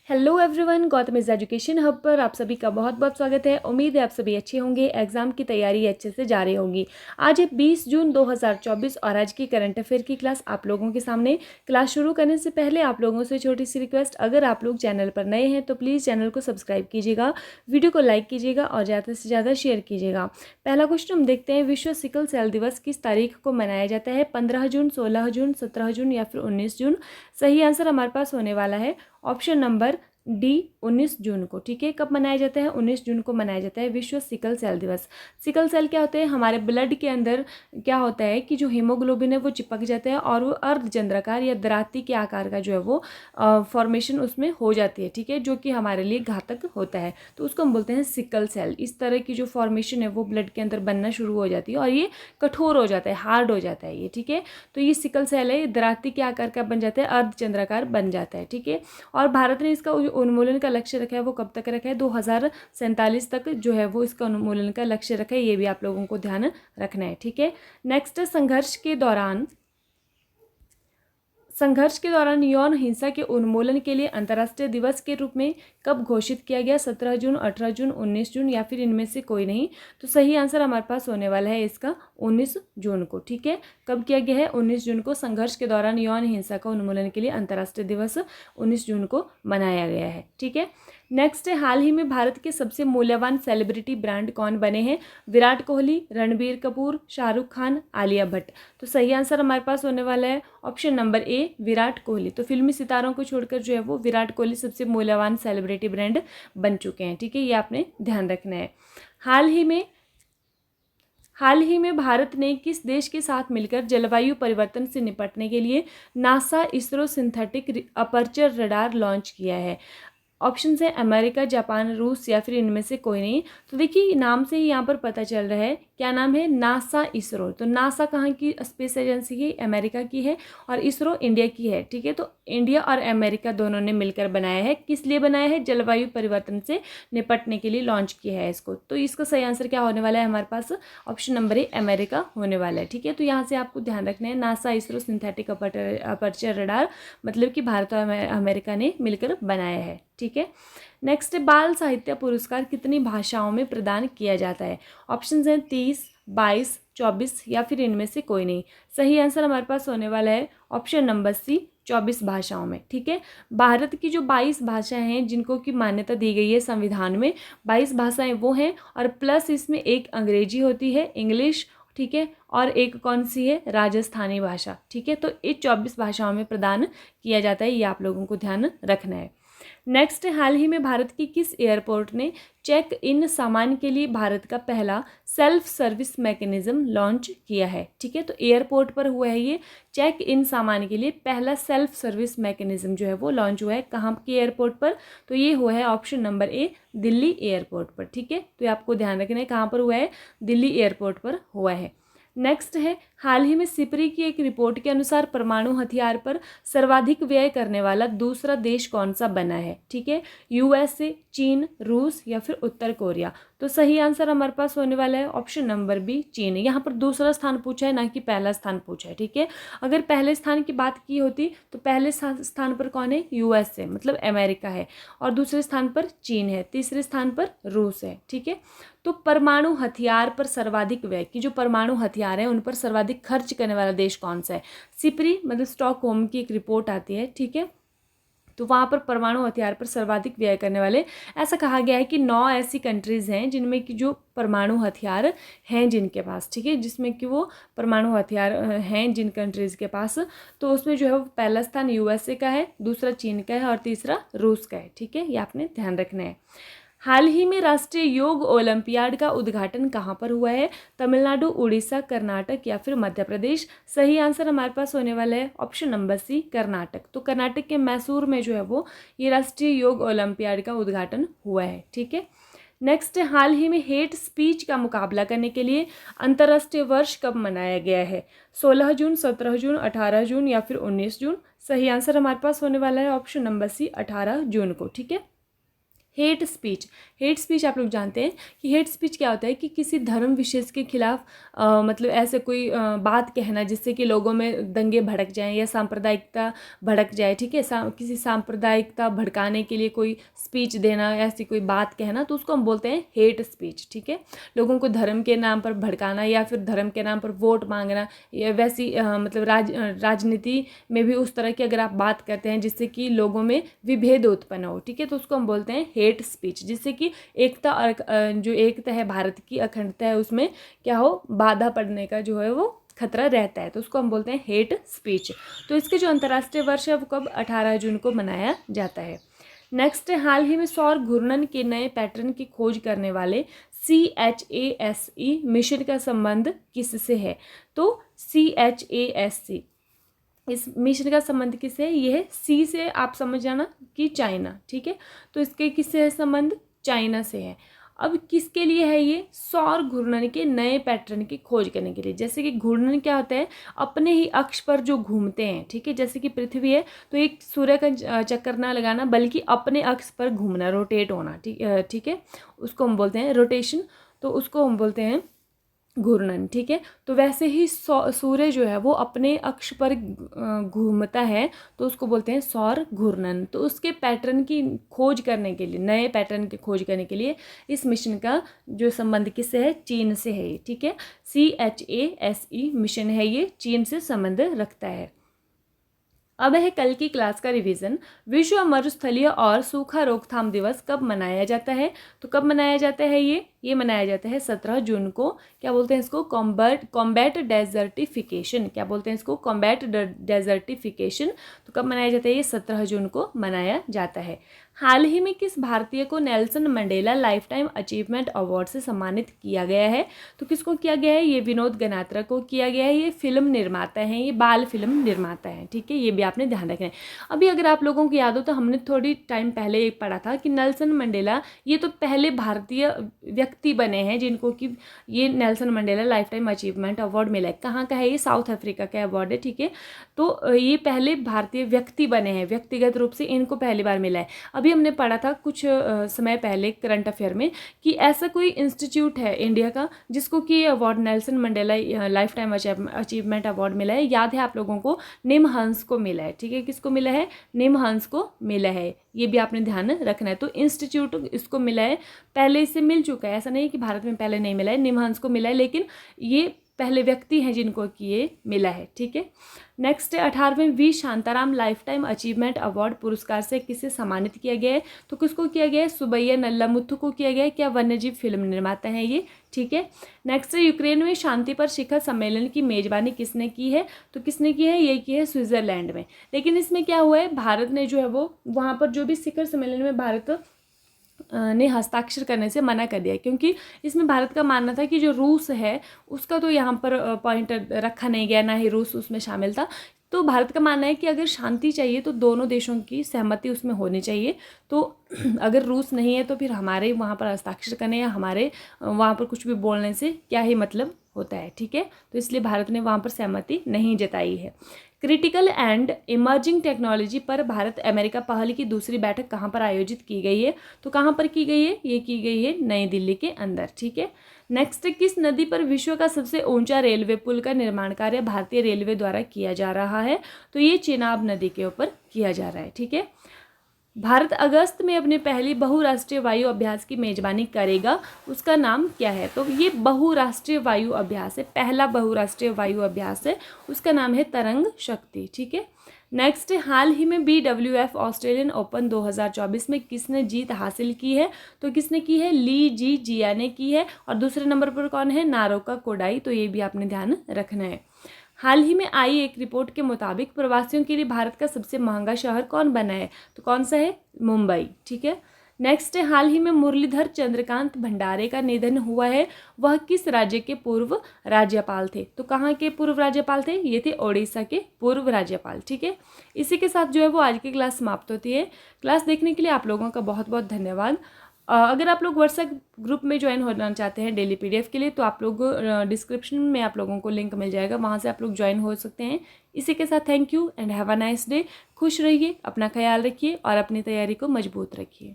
Hello everyone, Gautam is education hub पर आप सभी का बहुत बहुत स्वागत है। उम्मीद है आप सभी अच्छे होंगे, एग्जाम की तैयारी अच्छे से जा रही होगी। आज है 20 जून 2024 और आज की करंट अफेयर की क्लास आप लोगों के सामने। क्लास शुरू करने से पहले आप लोगों से छोटी सी रिक्वेस्ट, अगर आप लोग चैनल पर नए हैं तो प्लीज़ चैनल को सब्सक्राइब कीजिएगा, वीडियो को लाइक कीजिएगा और ज़्यादा से ज़्यादा शेयर कीजिएगा। पहला क्वेश्चन हम देखते हैं, विश्व सिकल सेल दिवस किस तारीख को मनाया जाता है? 15 जून, 16 जून, 17 जून या फिर 19 जून? सही आंसर हमारे पास होने वाला है ऑप्शन नंबर डी 19 जून को। ठीक है, कब मनाया जाता है? 19 जून को मनाया जाता है विश्व सिकल सेल दिवस। सिकल सेल क्या होते हैं? हमारे ब्लड के अंदर क्या होता है कि जो हीमोग्लोबिन है वो चिपक जाता है और वो अर्धचंद्राकार या दराती के आकार का जो है वो फॉर्मेशन उसमें हो जाती है। ठीक है, जो कि हमारे लिए घातक होता है, तो उसको हम बोलते हैं सिकल सेल। इस तरह की जो फॉर्मेशन है वो ब्लड के अंदर बनना शुरू हो जाती है और ये कठोर हो जाता है, हार्ड हो जाता है ये। ठीक है, तो ये सिकल सेल है, दराती के आकार का बन जाता है, अर्धचंद्राकार बन जाता है। ठीक है, और भारत ने इसका उन्मूलन का लक्ष्य रखा है, वो कब तक रखा है? 2047 तक जो है वो इसका उन्मूलन का लक्ष्य रखा है। ये भी आप लोगों को ध्यान रखना है। ठीक है, नेक्स्ट, संघर्ष के दौरान यौन हिंसा के उन्मूलन के लिए अंतर्राष्ट्रीय दिवस के रूप में कब घोषित किया गया? 17 जून, 18 जून, 19 जून या फिर इनमें से कोई नहीं? तो सही आंसर हमारे पास होने वाला है इसका 19 जून को। ठीक है, कब किया गया है? 19 जून को संघर्ष के दौरान यौन हिंसा का उन्मूलन के लिए अंतर्राष्ट्रीय दिवस 19 जून को मनाया गया है। ठीक है, नेक्स्ट है, हाल ही में भारत के सबसे मूल्यवान सेलिब्रिटी ब्रांड कौन बने हैं? विराट कोहली, रणबीर कपूर, शाहरुख खान, आलिया भट्ट? तो सही आंसर हमारे पास होने वाला है option number A, Virat Kohli. तो फिल्मी सितारों को छोड़कर जो है वो विराट कोहली सबसे मूल्यवान सेलिब्रिटी ब्रांड बन चुके हैं। ठीक है, ये आपने ध्यान रखना है। हाल ही में भारत ने किस देश के साथ मिलकर जलवायु परिवर्तन से निपटने के लिए NASA ISRO synthetic aperture radar launch किया है? ऑप्शन है अमेरिका, जापान, रूस या फिर इनमें से कोई नहीं। तो देखिए, नाम से ही यहाँ पर पता चल रहा है, क्या नाम है? नासा इसरो। तो नासा कहाँ की स्पेस एजेंसी है? अमेरिका की है और इसरो इंडिया की है। ठीक है, तो इंडिया और अमेरिका दोनों ने मिलकर बनाया है। किस लिए बनाया है? जलवायु परिवर्तन से निपटने के लिए लॉन्च किया है इसको। तो इसका सही आंसर क्या होने वाला है हमारे पास? ऑप्शन नंबर ए, अमेरिका होने वाला है। ठीक है, तो यहाँ से आपको ध्यान रखना है, NASA ISRO synthetic aperture radar, मतलब कि भारत और अमेरिका ने मिलकर बनाया है। ठीक है, नेक्स्ट, बाल साहित्य पुरस्कार कितनी भाषाओं में प्रदान किया जाता है? ऑप्शन हैं 30, 22, 24 या फिर इनमें से कोई नहीं। सही आंसर हमारे पास होने वाला है ऑप्शन नंबर सी, 24 भाषाओं में। ठीक है, भारत की जो 22 भाषाएं हैं जिनको की मान्यता दी गई है संविधान में, 22 भाषाएं वो हैं और प्लस इसमें एक अंग्रेजी होती है, इंग्लिश। ठीक है, और एक कौन सी है? राजस्थानी भाषा। ठीक है, तो ये 24 भाषाओं में प्रदान किया जाता है, ये आप लोगों को ध्यान रखना है। नेक्स्ट, हाल ही में भारत की किस एयरपोर्ट ने चेक इन सामान के लिए भारत का पहला सेल्फ सर्विस मैकेनिज्म लॉन्च किया है? ठीक है, तो एयरपोर्ट पर हुआ है ये चेक इन सामान के लिए पहला सेल्फ सर्विस मैकेनिज्म जो है वो लॉन्च हुआ है। कहाँ के एयरपोर्ट पर? तो ये हुआ है option number A, Delhi airport पर। ठीक है, तो ये आपको ध्यान रखना है, कहाँ पर हुआ है? दिल्ली एयरपोर्ट पर हुआ है। नेक्स्ट है, हाल ही में सिपरी की एक रिपोर्ट के अनुसार परमाणु हथियार पर सर्वाधिक व्यय करने वाला दूसरा देश कौन सा बना है? ठीक है, यूएसए, चीन, रूस या फिर उत्तर कोरिया? तो सही आंसर हमारे पास होने वाला है ऑप्शन नंबर बी, चीन। यहाँ पर दूसरा स्थान पूछा है, ना कि पहला स्थान पूछा है। ठीक है, अगर पहले स्थान की बात की होती तो पहले स्थान पर कौन है? यूएसए, मतलब अमेरिका है, और दूसरे स्थान पर चीन है, तीसरे स्थान पर रूस है। ठीक है, तो परमाणु हथियार पर सर्वाधिक व्यय की, जो परमाणु हथियार है उन पर सर्वाधिक खर्च करने वाला देश कौन सा है? सिपरी, मतलब स्टॉकहोम की एक रिपोर्ट आती है। ठीक है, तो वहाँ पर परमाणु हथियार पर सर्वाधिक व्यय करने वाले, ऐसा कहा गया है कि 9 ऐसी कंट्रीज़ हैं जिनमें कि जो परमाणु हथियार हैं जिनके पास। ठीक है, जिसमें कि वो परमाणु हथियार हैं जिन कंट्रीज़ के पास, तो उसमें जो है वो पहला स्थान यूएसए का है, दूसरा चीन का है और तीसरा रूस का है। ठीक है, ये आपने ध्यान रखना है। हाल ही में राष्ट्रीय योग ओलंपियाड का उद्घाटन कहाँ पर हुआ है? तमिलनाडु, उड़ीसा, कर्नाटक या फिर मध्य प्रदेश? सही आंसर हमारे पास होने वाला है ऑप्शन नंबर सी, कर्नाटक। तो कर्नाटक के मैसूर में जो है वो ये राष्ट्रीय योग ओलंपियाड का उद्घाटन हुआ है। ठीक है, नेक्स्ट, हाल ही में हेट स्पीच का मुकाबला करने के लिए अंतर्राष्ट्रीय वर्ष कब मनाया गया है? 16 जून, 17 जून, 18 जून या फिर 19 जून? सही आंसर हमारे पास होने वाला है ऑप्शन नंबर सी, 18 जून को। ठीक है, हेट स्पीच। हेट स्पीच आप लोग जानते हैं कि हेट स्पीच क्या होता है कि किसी धर्म विशेष के खिलाफ मतलब ऐसे कोई बात कहना जिससे कि लोगों में दंगे भड़क जाएं या सांप्रदायिकता भड़क जाए, ठीक है। किसी सांप्रदायिकता भड़काने के लिए कोई स्पीच देना, ऐसी कोई बात कहना, तो उसको हम बोलते हैं हेट स्पीच, ठीक है। लोगों को धर्म के नाम पर भड़काना या फिर धर्म के नाम पर वोट मांगना, या वैसी मतलब राजनीति में भी उस तरह की अगर आप बात करते हैं जिससे कि लोगों में विभेद उत्पन्न हो, ठीक है, तो उसको हम बोलते हैं हेट स्पीच, जिससे कि एकता और जो एकता है भारत की, अखंडता है, उसमें क्या हो, बाधा पड़ने का जो है वो खतरा रहता है, तो उसको हम बोलते हैं हेट स्पीच। तो इसके जो अंतर्राष्ट्रीय वर्ष है वो कब 18 जून को मनाया जाता है। नेक्स्ट, हाल ही में सौर घूर्णन के नए पैटर्न की खोज करने वाले CHASE मिशन का संबंध किससे है? तो CHASE इस मिशन का संबंध किससे है? ये है सी से, आप समझ जाना कि चाइना, ठीक है। तो इसके किससे है संबंध? चाइना से है। अब किसके लिए है ये? सौर घूर्णन के नए पैटर्न की खोज करने के लिए। जैसे कि घूर्णन क्या होता है? अपने ही अक्ष पर जो घूमते हैं, ठीक है। जैसे कि पृथ्वी है तो एक सूर्य का चक्कर ना लगाना, बल्कि अपने अक्ष पर घूमना, रोटेट होना, ठीक है, उसको हम बोलते हैं रोटेशन, तो उसको हम बोलते हैं घूर्णन, ठीक है। तो वैसे ही सूर्य जो है वो अपने अक्ष पर घूमता है, तो उसको बोलते हैं सौर घूर्णन। तो उसके पैटर्न की खोज करने के लिए, नए पैटर्न की खोज करने के लिए इस मिशन का जो संबंध किससे है? चीन से है, ठीक है। CHASE मिशन है ये, चीन से संबंध रखता है। अब है कल की क्लास का रिवीजन। विश्व मरुस्थलीय और सूखा रोकथाम दिवस कब मनाया जाता है? तो कब मनाया जाता है ये मनाया जाता है 17 जून को। क्या बोलते हैं इसको? Combat desertification. क्या बोलते हैं इसको? Combat desertification. तो कब मनाया जाता है? ये 17 जून को मनाया जाता है। हाल ही में किस भारतीय को Nelson Mandela life time achievement award से सम्मानित किया गया है? तो किसको किया गया है? ये विनोद गनात्रा को किया गया है। ये फिल्म निर्माता हैं, ये बाल फिल्म निर्माता हैं, ठीक है। ये भी आपने ध्यान रखना है। अभी अगर आप लोगों को याद हो तो हमने थोड़ी टाइम पहले एक पढ़ा था कि नेल्सन मंडेला ये तो पहले भारतीय व्यक्ति बने हैं जिनको कि ये Nelson Mandela life time achievement award मिला है। कहाँ का है ये? साउथ अफ्रीका का अवार्ड है, ठीक है। तो ये पहले भारतीय व्यक्ति बने हैं, व्यक्तिगत रूप से इनको पहली बार मिला है। अभी हमने पढ़ा था कुछ समय पहले करंट अफेयर में कि ऐसा कोई इंस्टीट्यूट है इंडिया का जिसको कि award Nelson Mandela life time achievement award मिला है। याद है आप लोगों को? निमहंस को मिला है, ठीक है। किसको मिला है? निमहंस को मिला है। ये भी आपने ध्यान रखना है। तो इंस्टीट्यूट इसको मिला है, पहले इससे मिल चुका है, ऐसा नहीं कि भारत में पहले नहीं मिला है, निमहंस को मिला है, लेकिन ये पहले व्यक्ति हैं जिनको कि ये मिला है, ठीक है। नेक्स्ट है 18वें V Shantaram lifetime achievement award पुरस्कार से किसे सम्मानित किया गया है? तो किसको किया गया है? सुबैया नल्लामुथु को किया गया है। क्या वन्यजीव फिल्म निर्माता है ये, ठीक है। नेक्स्ट है यूक्रेन में शांति पर शिखर सम्मेलन की मेजबानी किसने की है? तो किसने की है? ये की है स्विट्जरलैंड में। लेकिन इसमें क्या हुआ है, भारत ने जो है वो वहाँ पर जो भी शिखर सम्मेलन में भारत ने हस्ताक्षर करने से मना कर दिया, क्योंकि इसमें भारत का मानना था कि जो रूस है उसका तो यहाँ पर पॉइंट रखा नहीं गया, ना ही रूस उसमें शामिल था। तो भारत का मानना है कि अगर शांति चाहिए तो दोनों देशों की सहमति उसमें होनी चाहिए। तो अगर रूस नहीं है तो फिर हमारे वहाँ पर हस्ताक्षर करने या हमारे वहाँ पर कुछ भी बोलने से क्या ही मतलब होता है, ठीक है। तो इसलिए भारत ने वहाँ पर सहमति नहीं जताई है। क्रिटिकल एंड इमर्जिंग टेक्नोलॉजी पर भारत अमेरिका पहल की दूसरी बैठक कहाँ पर आयोजित की गई है? तो कहाँ पर की गई है? ये की गई है नई दिल्ली के अंदर, ठीक है। नेक्स्ट, किस नदी पर विश्व का सबसे ऊंचा रेलवे पुल का निर्माण कार्य भारतीय रेलवे द्वारा किया जा रहा है? तो ये चेनाब नदी के ऊपर किया जा रहा है, ठीक है। भारत अगस्त में अपने पहली बहुराष्ट्रीय वायु अभ्यास की मेजबानी करेगा, उसका नाम क्या है? तो ये बहुराष्ट्रीय वायु अभ्यास है, पहला बहुराष्ट्रीय वायु अभ्यास है, उसका नाम है तरंग शक्ति, ठीक है। नेक्स्ट, हाल ही में BWF ऑस्ट्रेलियन ओपन 2024 में किसने जीत हासिल की है? तो किसने की है? ली जी जिया ने की है। और दूसरे नंबर पर कौन है? नारोका कोडाई। तो ये भी आपने ध्यान रखना है। हाल ही में आई एक रिपोर्ट के मुताबिक प्रवासियों के लिए भारत का सबसे महंगा शहर कौन बना है? तो कौन सा है? मुंबई, ठीक है। नेक्स्ट, हाल ही में मुरलीधर चंद्रकांत भंडारे का निधन हुआ है, वह किस राज्य के पूर्व राज्यपाल थे? तो कहाँ के पूर्व राज्यपाल थे? ये थे ओडिशा के पूर्व राज्यपाल, ठीक है। इसी के साथ जो है वो आज की क्लास समाप्त होती है। क्लास देखने के लिए आप लोगों का बहुत बहुत धन्यवाद। अगर आप लोग व्हाट्सएप ग्रुप में ज्वाइन होना चाहते हैं डेली PDF के लिए, तो आप लोग डिस्क्रिप्शन में आप लोगों को लिंक मिल जाएगा, वहाँ से आप लोग ज्वाइन हो सकते हैं। इसी के साथ thank you and have a nice day. खुश रहिए, अपना ख्याल रखिए और अपनी तैयारी को मजबूत रखिए।